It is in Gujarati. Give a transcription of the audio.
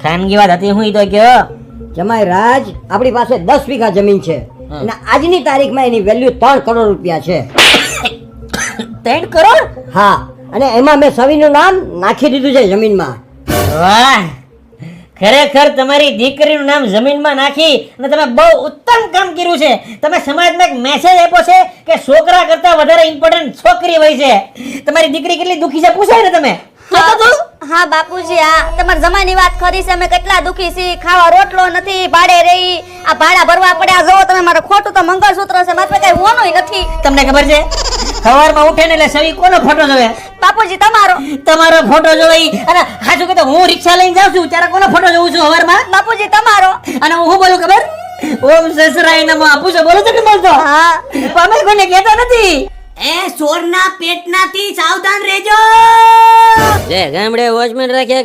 ખાનગી વાત હતી હું ઈ તો કયો. જમાઈ રાજ, આપણી પાસે 10 વીઘા જમીન છે અને આજની તારીખમાં એની વેલ્યુ 3 કરોડ રૂપિયા છે. 3 કરોડ? હા, અને એમાં મેં સવીનું નામ નાખી દીધું છે જમીનમાં. વાહ, ખરેખર તમારી દીકરીનું નામ જમીનમાં નાખી અને તમે બહુ ઉત્તમ કામ કર્યું છે. તમે સમાજમાં એક મેસેજ આપ્યો છે કે છોકરા કરતા વધારે ઇમ્પોર્ટન્ટ છોકરી હોય છે. તમારી દીકરી કેટલી દુખી છે પૂછાય ને તમે. હા બાપુજી, હા તમારા જમાઈની વાત ખરી છે. અમે કેટલા દુખી છીએ, ખાવા રોટલો નથી, ભાડે રહી, આ ભાડા ભરવા પડ્યા. જો તમે મારો ખોટું તો મંગળસૂત્ર છે, મારે કઈ હોનોય નથી. તમને ખબર છે સવારમાં ઉઠે ને એટલે સવી કોનો ફોટો જોવે? બાપુજી તમારો. તમારો ફોટો જોવે ઈ. અને હાચું કે હું રિક્ષા લઈને જાઉં છું ત્યારે કોનો ફોટો જોઉં છું સવારમાં? બાપુજી તમારો. અને હું બોલું ખબર? ઓમ સસરાય નમઃ. પૂછો બોલો તો કે બોલતો? હા. અમે કોઈને કહેતા નથી. એ સોરના પેટનાથી સાવધાન રહેજો. જે ગામડે વોચમેન રાખ્યા